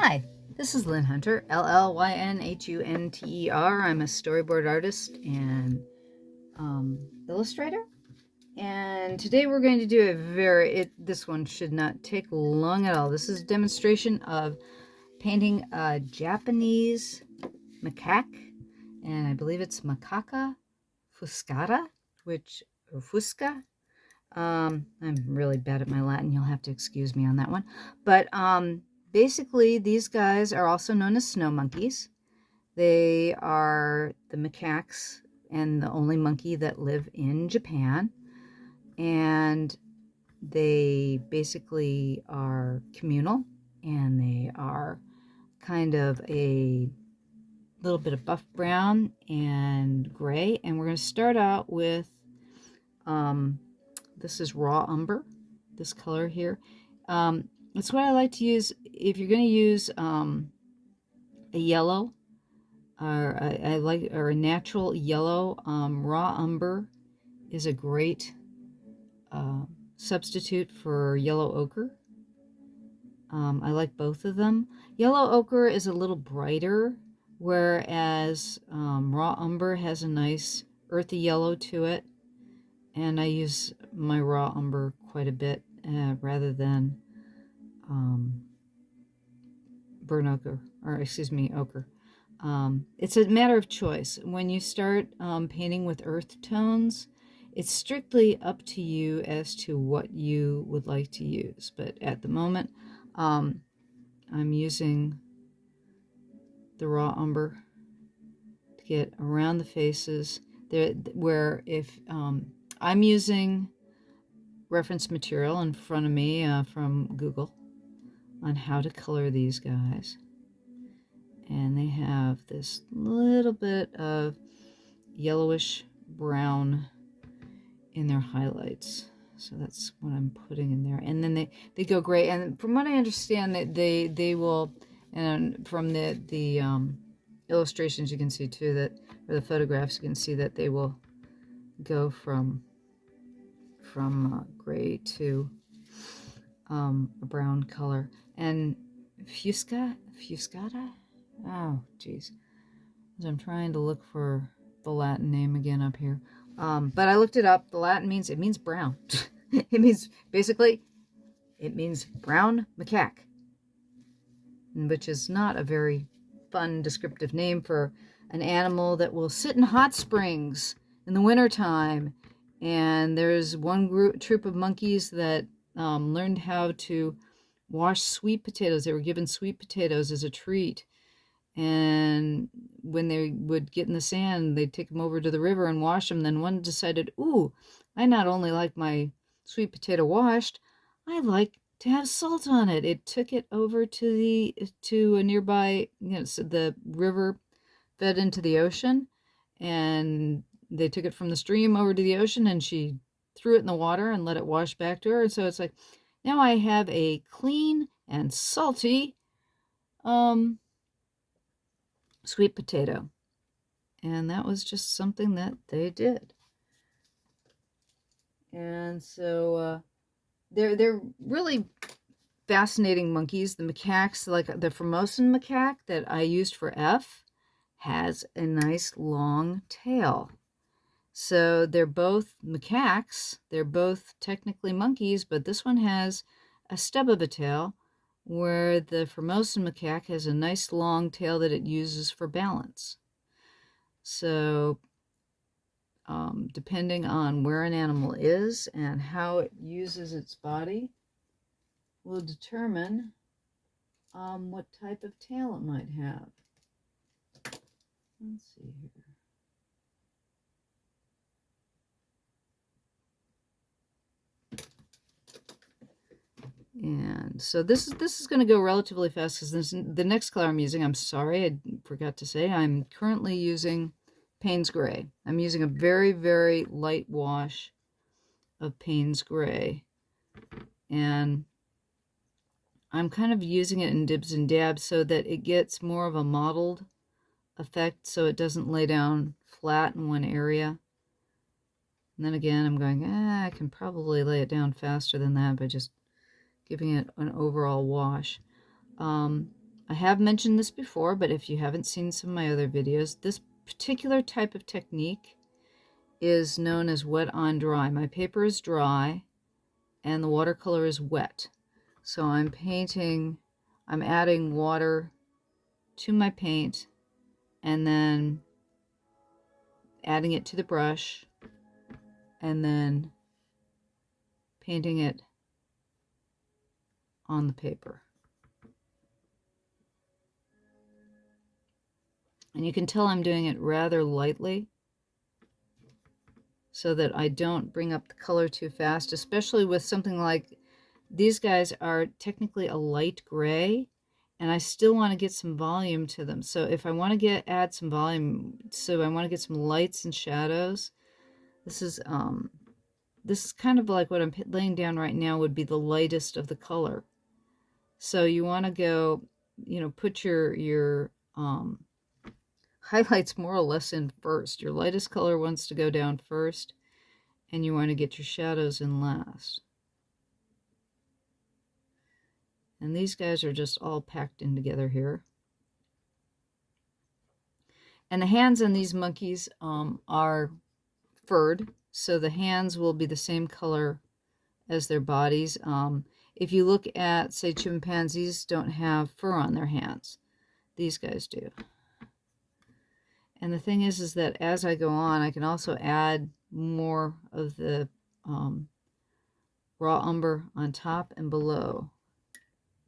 Hi, this is Llyn Hunter, Llynhunter. I'm a storyboard artist and illustrator. And today we're going to do this one should not take long at all. This is a demonstration of painting a Japanese macaque, and I believe it's Macaca fuscata, or fusca. I'm really bad at my Latin. You'll have to excuse me on that one. But basically, these guys are also known as snow monkeys. They are the macaques and the only monkey that live in Japan. And they basically are communal, and they are kind of a little bit of buff brown and gray. And we're going to start out with this is raw umber, this color here. It's what I like to use if you're going to use a yellow, or a natural yellow. Raw umber is a great substitute for yellow ochre. I like both of them. Yellow ochre is a little brighter, whereas raw umber has a nice earthy yellow to it. And I use my raw umber quite a bit rather than burnt ochre, or excuse me, ochre. It's a matter of choice. When you start painting with earth tones, it's strictly up to you as to what you would like to use. But at the moment, I'm using the raw umber to get around the faces. Where if I'm using reference material in front of me from Google on how to color these guys. And they have this little bit of yellowish brown in their highlights. So that's what I'm putting in there. And then they go gray. And from what I understand, that they will, and from the illustrations you can see too, that, or the photographs, you can see that they will go from gray to a brown color. And fuscata? Oh, geez. I'm trying to look for the Latin name again up here. But I looked it up. The Latin means brown. It means brown macaque, which is not a very fun descriptive name for an animal that will sit in hot springs in the wintertime. And there's one troop of monkeys that learned how to wash sweet potatoes. They were given sweet potatoes as a treat. And when they would get in the sand, they'd take them over to the river and wash them. Then one decided, ooh, I not only like my sweet potato washed, I like to have salt on it. It took it over to a nearby, so the river fed into the ocean, and they took it from the stream over to the ocean, and she threw it in the water and let it wash back to her. And so it's like, now I have a clean and salty sweet potato. And that was just something that they did. And so they're really fascinating monkeys. The macaques, like the Formosan macaque that I used for F, has a nice long tail. So they're both macaques. They're both technically monkeys, but this one has a stub of a tail, where the Formosan macaque has a nice long tail that it uses for balance. So depending on where an animal is and how it uses its body will determine what type of tail it might have. Let's see here. And so this is going to go relatively fast, because the next color I'm using, I'm sorry, I forgot to say, I'm currently using Payne's Gray. I'm using a very, very light wash of Payne's Gray. And I'm kind of using it in dibs and dabs so that it gets more of a mottled effect, so it doesn't lay down flat in one area. And then again, I'm going, I can probably lay it down faster than that by just giving it an overall wash. I'm I have mentioned this before, but if you haven't seen some of my other videos, this particular type of technique is known as wet on dry. My paper is dry and the watercolor is wet. So I'm adding water to my paint and then adding it to the brush and then painting it on the paper. And you can tell I'm doing it rather lightly so that I don't bring up the color too fast, especially with something like these guys are technically a light gray, and I still want to get some volume to them. So if I want to add some volume, so I want to get some lights and shadows, this is kind of like what I'm laying down right now would be the lightest of the color. So you want to go, put your highlights more or less in first. Your lightest color wants to go down first, and you want to get your shadows in last. And these guys are just all packed in together here. And the hands on these monkeys are furred, so the hands will be the same color as their bodies. If you look at, say, chimpanzees don't have fur on their hands. These guys do. And the thing is that as I go on, I can also add more of the raw umber on top and below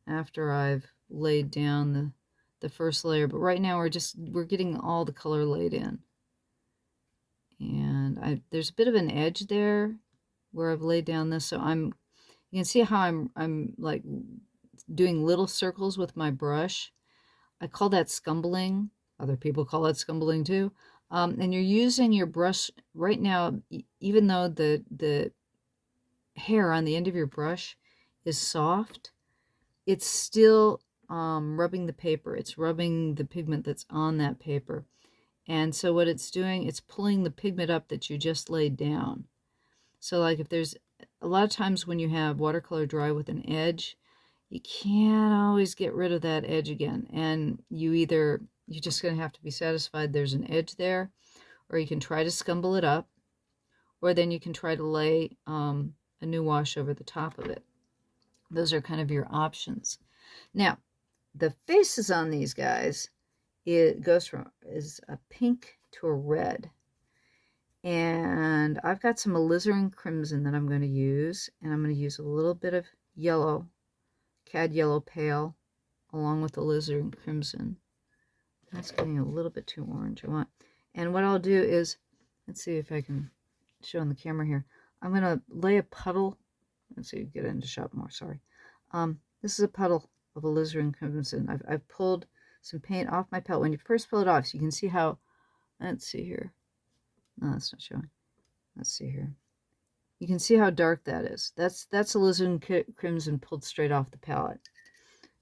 after I've laid down the first layer. But right now we're getting all the color laid in. And there's a bit of an edge there where I've laid down this, so you can see how I'm like doing little circles with my brush. I call that scumbling. Other people call it scumbling too. And you're using your brush right now, even though the hair on the end of your brush is soft, it's still rubbing the paper. It's rubbing the pigment that's on that paper. And so what it's doing, it's pulling the pigment up that you just laid down. So like if there's a lot of times when you have watercolor dry with an edge, you can't always get rid of that edge again. And you're just going to have to be satisfied there's an edge there, or you can try to scumble it up, or then you can try to lay a new wash over the top of it. Those are kind of your options. Now, the faces on these guys, is a pink to a red. And I've got some alizarin crimson that I'm going to use, and I'm going to use a little bit of yellow, cad yellow pale, along with alizarin crimson. That's getting a little bit too orange. And what I'll do is, let's see if I can show on the camera here. I'm going to lay a puddle. Let's see, get into shot more. Sorry. This is a puddle of alizarin crimson. I've pulled some paint off my palette. When you first pull it off, so you can see how. Let's see here. No, that's not showing. Let's see here. You can see how dark that is. That's alizarin crimson pulled straight off the palette.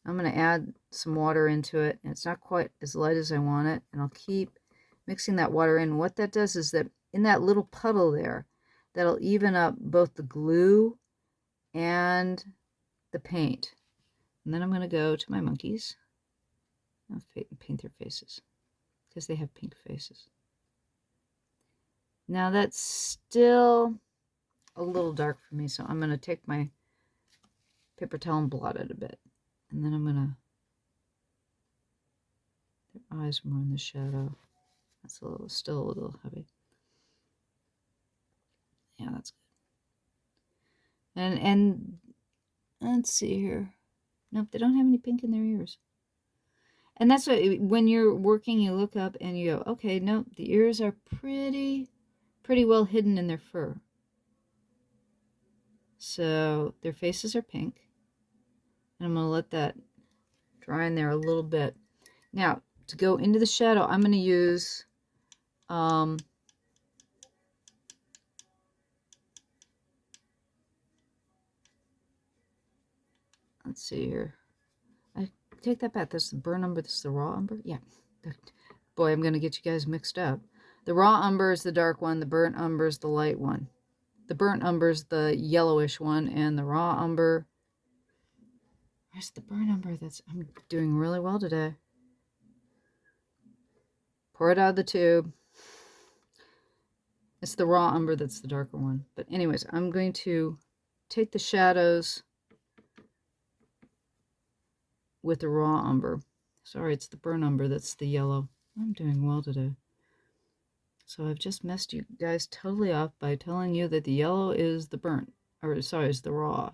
I'm going to add some water into it, and it's not quite as light as I want it, and I'll keep mixing that water in. What that does is that in that little puddle there, that'll even up both the glue and the paint. And then I'm going to go to my monkeys. I'll paint their faces because they have pink faces. Now that's still a little dark for me, so I'm going to take my paper towel and blot it a bit. And then I'm going to, their eyes more in the shadow. That's still a little heavy. Yeah, that's good. And let's see here. Nope, they don't have any pink in their ears. And that's what, when you're working, you look up and you go, okay, nope, the ears are pretty well hidden in their fur. So their faces are pink. And I'm going to let that dry in there a little bit. Now, to go into the shadow, I'm going to use let's see here. I take that back. That's the burnt umber. This is the raw umber. Yeah. Boy, I'm going to get you guys mixed up. The raw umber is the dark one. The burnt umber is the light one. The burnt umber is the yellowish one. And the raw umber Where's the burn umber? I'm doing really well today. Pour it out of the tube. It's the raw umber that's the darker one. But anyways, I'm going to take the shadows with the raw umber. Sorry, it's the burn umber that's the yellow. I'm doing well today. So I've just messed you guys totally off by telling you that the yellow is the burnt, or sorry, is the raw.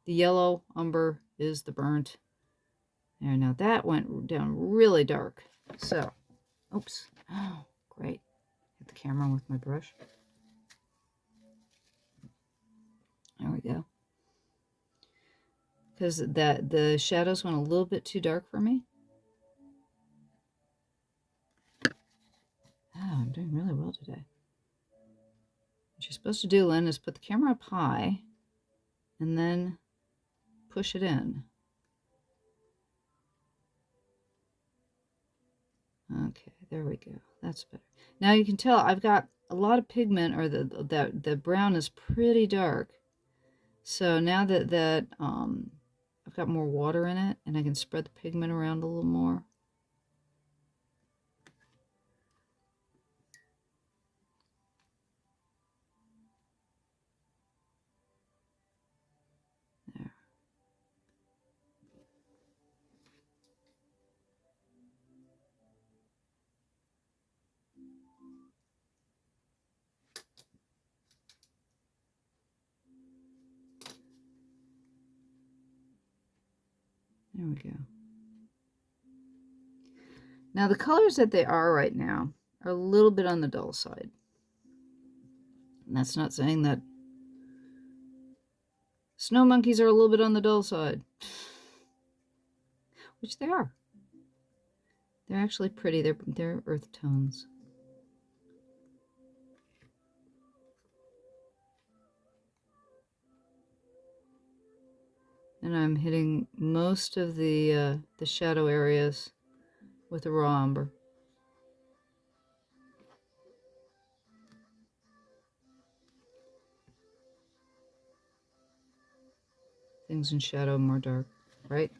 The yellow umber is the burnt. There, now that went down really dark. So, oops. Oh, great. Hit the camera with my brush. There we go. Because the shadows went a little bit too dark for me. Oh, I'm doing really well today. What you're supposed to do, Lynn, is put the camera up high and then push it in. Okay, there we go. That's better. Now you can tell I've got a lot of pigment, or the brown is pretty dark. So now that I've got more water in it, and I can spread the pigment around a little more. There. There we go. Now the colors that they are right now are a little bit on the dull side. And that's not saying that snow monkeys are a little bit on the dull side. Which they are. They're actually pretty. They're earth tones. And I'm hitting most of the shadow areas with the raw umber. Things in shadow more dark, right?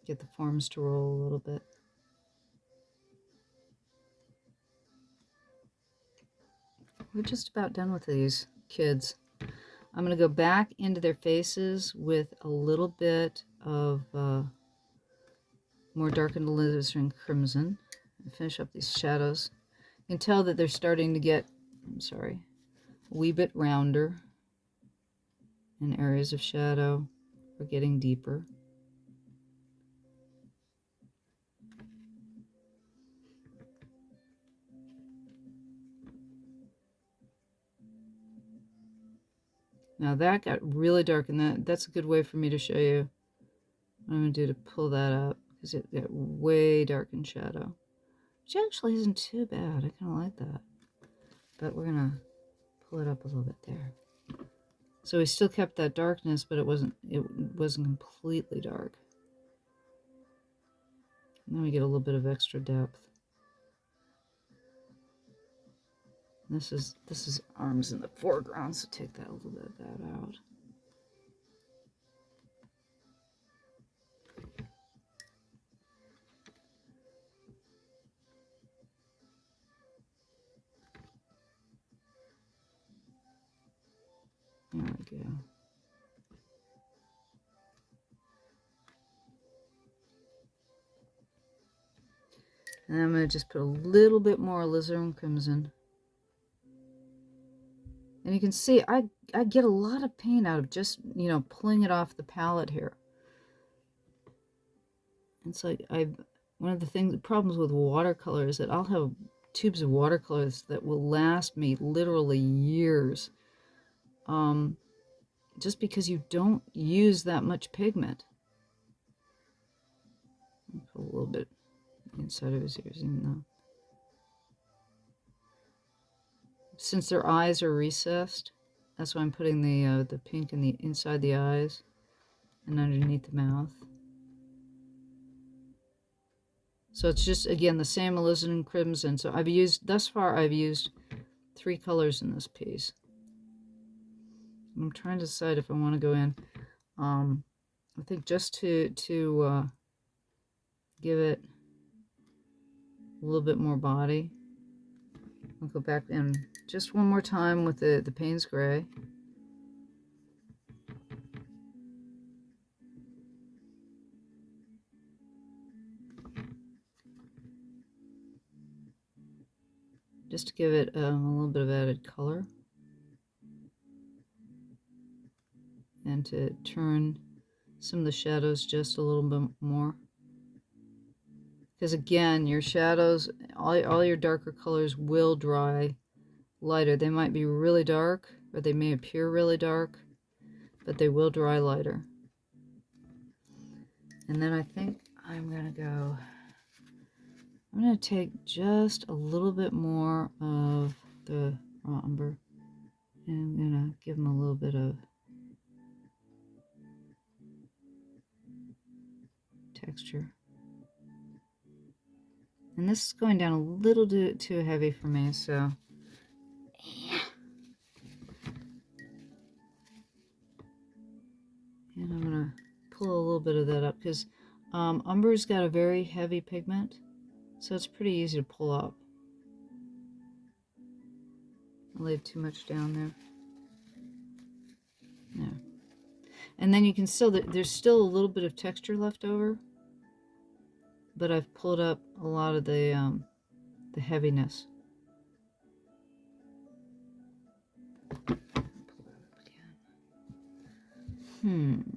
Get the forms to roll a little bit. We're just about done with these kids. I'm going to go back into their faces with a little bit of more darkened alizarin crimson and finish up these shadows. You can tell that they're starting to get, a wee bit rounder in areas of shadow. We're getting deeper. Now that got really dark, and that's a good way for me to show you what I'm going to do to pull that up, because it got way dark in shadow. Which actually isn't too bad. I kind of like that. But we're going to pull it up a little bit there. So we still kept that darkness, but it wasn't completely dark. And then we get a little bit of extra depth. This is arms in the foreground, so take that a little bit of that out. There we go. And I'm going to just put a little bit more alizarin crimson. And you can see I get a lot of paint out of just, pulling it off the palette here. It's like one of the problems with watercolor is that I'll have tubes of watercolors that will last me literally years. Just because you don't use that much pigment. Put a little bit inside of his ears, even though. Since their eyes are recessed, that's why I'm putting the pink in the inside the eyes and underneath the mouth. So it's just, again, the same alizarin crimson. So thus far I've used 3 colors in this piece. I'm trying to decide if I want to go in. I think just to give it a little bit more body, I'll go back in just one more time with the Payne's Gray. Just to give it a little bit of added color. And to turn some of the shadows just a little bit more. Because again, your shadows, all your darker colors will dry lighter. They might be really dark, or they may appear really dark, but they will dry lighter. And then I think I'm going to take just a little bit more of the raw umber, and I'm going to give them a little bit of texture. And this is going down a little too heavy for me, so and I'm going to pull a little bit of that up, because umber's got a very heavy pigment, so it's pretty easy to pull up. I laid too much down there. Yeah. And then you can still, there's still a little bit of texture left over, but I've pulled up a lot of the heaviness. And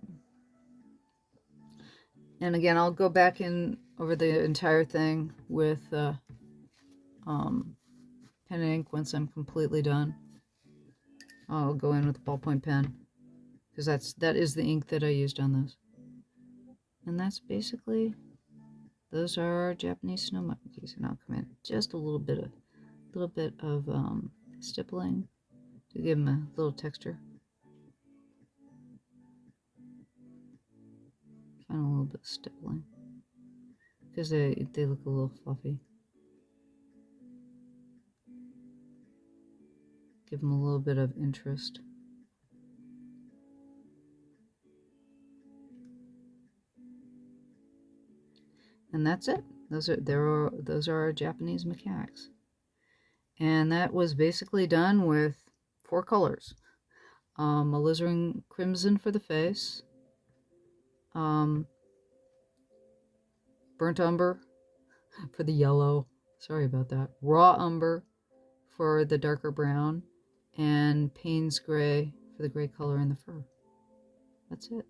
again, I'll go back in over the entire thing with pen and ink once I'm completely done. I'll go in with a ballpoint pen, because that is the ink that I used on this. And that's basically, those are our Japanese snow monkeys. And I'll come in just a little bit of stippling to give them a little texture. Find a little bit of stippling, because they look a little fluffy. Give them a little bit of interest. And that's it. Those are our Japanese macaques. And that was basically done with 4 colors. Alizarin crimson for the face, burnt umber for the yellow, sorry about that, raw umber for the darker brown, and Payne's Gray for the gray color in the fur. That's it.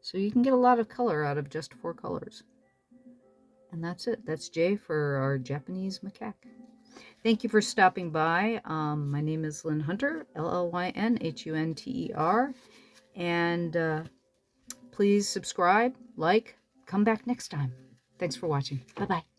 So you can get a lot of color out of just 4 colors. And that's it. That's Jay for our Japanese macaque. Thank you for stopping by. My name is Llyn Hunter, Llynhunter. And please subscribe, like, come back next time. Thanks for watching. Bye-bye.